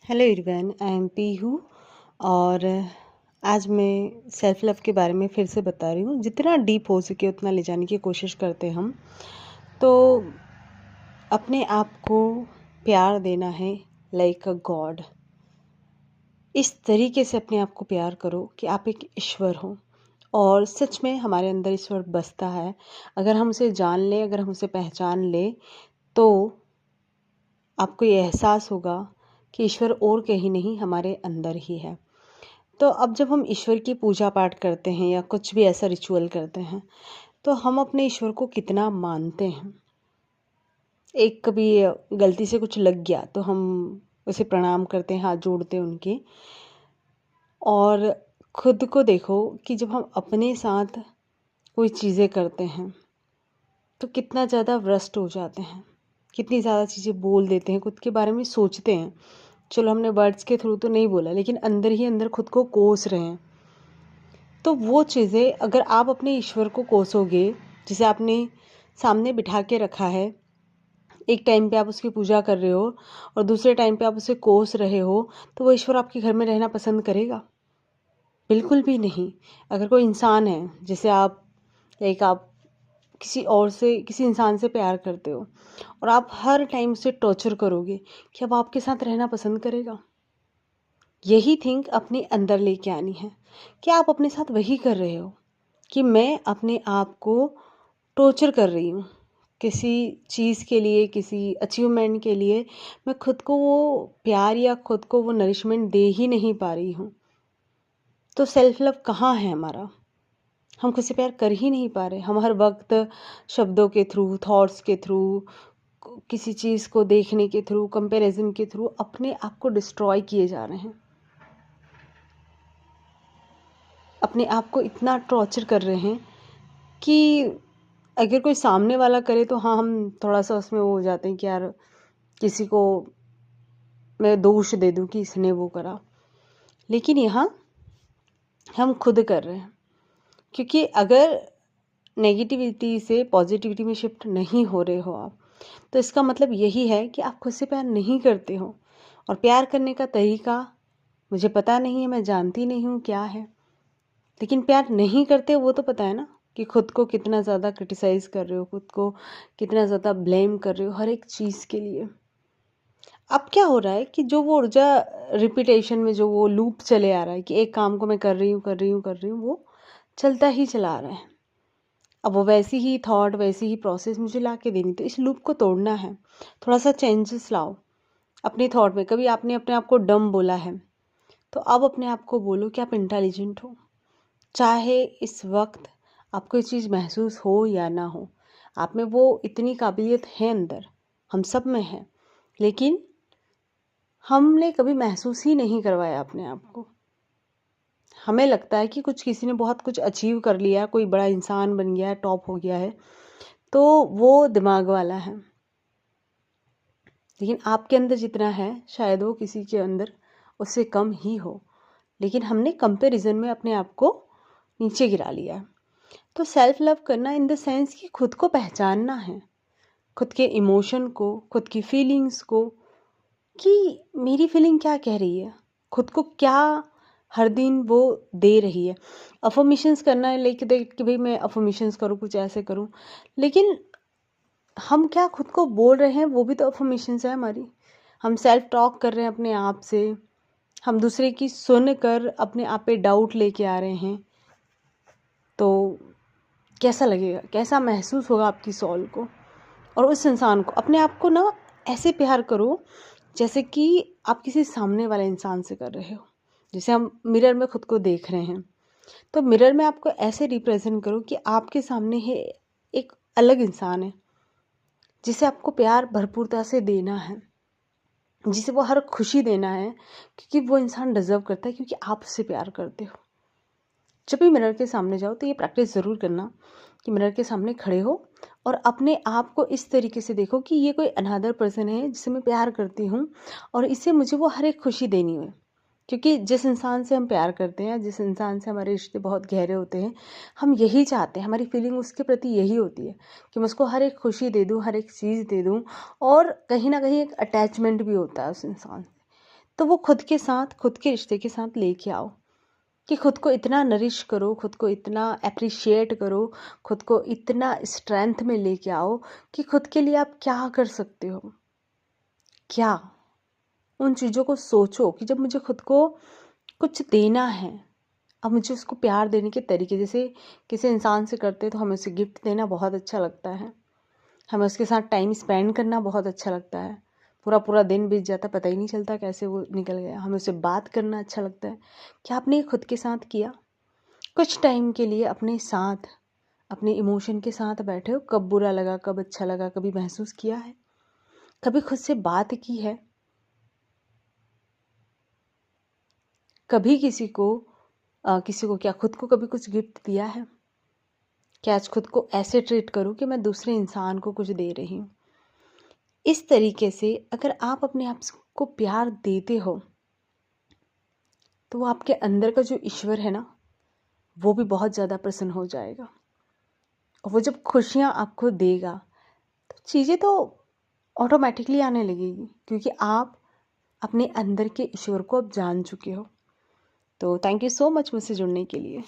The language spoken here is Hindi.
Hello everyone, I am Pihu. और आज मैं सेल्फ लव के बारे में फिर से बता रही हूँ। जितना डीप हो सके उतना ले जाने की कोशिश करते हैं हम। तो अपने आप को प्यार देना है लाइक अ गॉड। इस तरीके से अपने आप को प्यार करो कि आप एक ईश्वर हो, और सच में हमारे अंदर ईश्वर बसता है। अगर हम उसे जान लें, अगर हम उसे पहचान लें, तो आपको ये एहसास होगा कि ईश्वर और कहीं नहीं, हमारे अंदर ही है। तो अब जब हम ईश्वर की पूजा पाठ करते हैं या कुछ भी ऐसा रिचुअल करते हैं, तो हम अपने ईश्वर को कितना मानते हैं। एक कभी गलती से कुछ लग गया तो हम उसे प्रणाम करते हैं, हाथ जोड़ते हैं उनके। और खुद को देखो कि जब हम अपने साथ कोई चीज़ें करते हैं तो कितना ज़्यादा व्यस्त हो जाते हैं, कितनी ज़्यादा चीज़ें बोल देते हैं, खुद के बारे में सोचते हैं। चलो हमने वर्ड्स के थ्रू तो नहीं बोला, लेकिन अंदर ही अंदर खुद को कोस रहे हैं। तो वो चीज़ें अगर आप अपने ईश्वर को कोसोगे, जिसे आपने सामने बिठा के रखा है, एक टाइम पे आप उसकी पूजा कर रहे हो और दूसरे टाइम पे आप उसे कोस रहे हो, तो वो ईश्वर आपके घर में रहना पसंद करेगा? बिल्कुल भी नहीं। अगर कोई इंसान है जिसे आप आप किसी और से, किसी इंसान से प्यार करते हो, और आप हर टाइम उसे टॉर्चर करोगे, क्या वो आपके साथ रहना पसंद करेगा? यही थिंक अपने अंदर लेके आनी है। क्या आप अपने साथ वही कर रहे हो कि मैं अपने आप को टॉर्चर कर रही हूँ किसी चीज़ के लिए, किसी अचीवमेंट के लिए? मैं खुद को वो प्यार या खुद को वो नरिशमेंट दे ही नहीं पा रही हूँ। तो सेल्फ लव कहाँ है हमारा? हम खुद से प्यार कर ही नहीं पा रहे। हम हर वक्त शब्दों के थ्रू, थॉट्स के थ्रू, किसी चीज़ को देखने के थ्रू, कंपैरिजन के थ्रू अपने आप को डिस्ट्रॉय किए जा रहे हैं। अपने आप को इतना टॉर्चर कर रहे हैं कि अगर कोई सामने वाला करे तो हाँ, हम थोड़ा-सा उसमें वो हो जाते हैं कि यार किसी को मैं दोष दे दूँ कि इसने वो करा। लेकिन यहाँ हम खुद कर रहे हैं, क्योंकि अगर नेगेटिविटी से पॉजिटिविटी में शिफ्ट नहीं हो रहे हो आप, तो इसका मतलब यही है कि आप खुद से प्यार नहीं करते हो। और प्यार करने का तरीका मुझे पता नहीं है, मैं जानती नहीं हूँ क्या है। लेकिन प्यार नहीं करते वो तो पता है ना, कि खुद को कितना ज़्यादा क्रिटिसाइज़ कर रहे हो, खुद को कितना ज़्यादा ब्लेम कर रहे हो हर एक चीज़ के लिए। अब क्या हो रहा है कि जो वो ऊर्जा रिपीटेशन में जो वो लूप चले आ रहा है कि एक काम को मैं कर रही हूँ, कर रही हूँ, कर रही हूँ, वो चलता ही चला आ रहा है। अब वो वैसी ही थॉट, वैसी ही प्रोसेस मुझे ला के देनी, तो इस लूप को तोड़ना है। थोड़ा सा चेंजेस लाओ अपनी थॉट में। कभी आपने अपने आप को डम बोला है, तो अब अपने आप को बोलो कि आप इंटेलिजेंट हो। चाहे इस वक्त आपको ये चीज़ महसूस हो या ना हो, आप में वो इतनी काबिलियत है अंदर, हम सब में है, लेकिन हमने कभी महसूस ही नहीं करवाया अपने आप को। हमें लगता है कि कुछ किसी ने बहुत कुछ अचीव कर लिया, कोई बड़ा इंसान बन गया है, टॉप हो गया है, तो वो दिमाग वाला है। लेकिन आपके अंदर जितना है शायद वो किसी के अंदर उससे कम ही हो। लेकिन हमने कंपैरिजन में अपने आप को नीचे गिरा लिया है। तो सेल्फ लव करना इन द सेंस कि खुद को पहचानना है, खुद के इमोशन को, खुद की फीलिंग्स को, कि मेरी फीलिंग क्या कह रही है, खुद को क्या हर दिन वो दे रही है। अफर्मेशंस करना है, लेके देख कि भाई मैं अफर्मेशंस करूँ, कुछ ऐसे करूँ, लेकिन हम क्या खुद को बोल रहे हैं, वो भी तो अफर्मेशंस है हमारी। हम सेल्फ टॉक कर रहे हैं अपने आप से, हम दूसरे की सुन कर अपने आप पे डाउट लेके आ रहे हैं। तो कैसा लगेगा, कैसा महसूस होगा आपकी सोल को? और उस इंसान को, अपने आप को ना ऐसे प्यार करो जैसे कि आप किसी सामने वाले इंसान से कर रहे हो। जैसे हम मिरर में खुद को देख रहे हैं, तो मिरर में आपको ऐसे रिप्रेजेंट करो कि आपके सामने है एक अलग इंसान है, जिसे आपको प्यार भरपूरता से देना है, जिसे वो हर खुशी देना है, क्योंकि वो इंसान डिजर्व करता है, क्योंकि आप उससे प्यार करते हो। जब भी मिरर के सामने जाओ तो ये प्रैक्टिस ज़रूर करना कि मिरर के सामने खड़े हो और अपने आप को इस तरीके से देखो कि ये कोई अनदर पर्सन है जिसे मैं प्यार करती हूँ, और इससे मुझे वो हर एक खुशी देनी है। क्योंकि जिस इंसान से हम प्यार करते हैं, जिस इंसान से हमारे रिश्ते बहुत गहरे होते हैं, हम यही चाहते हैं, हमारी फीलिंग उसके प्रति यही होती है कि मैं उसको हर एक खुशी दे दूँ, हर एक चीज़ दे दूँ, और कहीं ना कहीं एक अटैचमेंट भी होता है उस इंसान से। तो वो खुद के साथ, खुद के रिश्ते के साथ लेके आओ कि खुद को इतना नरिश करो, खुद को इतना एप्रिशिएट करो, खुद को इतना स्ट्रेंथ में लेके आओ कि खुद के लिए आप क्या कर सकते हो। क्या उन चीज़ों को सोचो कि जब मुझे खुद को कुछ देना है, अब मुझे उसको प्यार देने के तरीके, जैसे किसी इंसान से करते तो हमें उसे गिफ्ट देना बहुत अच्छा लगता है, हमें उसके साथ टाइम स्पेंड करना बहुत अच्छा लगता है, पूरा पूरा दिन बीत जाता पता ही नहीं चलता कैसे वो निकल गया। हमें उससे बात करना अच्छा लगता है। क्या आपने खुद के साथ किया? कुछ टाइम के लिए अपने साथ, अपने इमोशन के साथ बैठे हो? कब बुरा लगा, कब अच्छा लगा, कभी महसूस किया है? कभी खुद से बात की है? कभी किसी को क्या खुद को कभी कुछ गिफ्ट दिया है? कि आज खुद को ऐसे ट्रीट करूं कि मैं दूसरे इंसान को कुछ दे रही हूँ। इस तरीके से अगर आप अपने आप को प्यार देते हो तो वो आपके अंदर का जो ईश्वर है ना, वो भी बहुत ज़्यादा प्रसन्न हो जाएगा। और वो जब खुशियाँ आपको देगा तो चीज़ें तो ऑटोमेटिकली आने लगेगी, क्योंकि आप अपने अंदर के ईश्वर को अब जान चुके हो। तो थैंक यू सो मच मुझसे जुड़ने के लिए।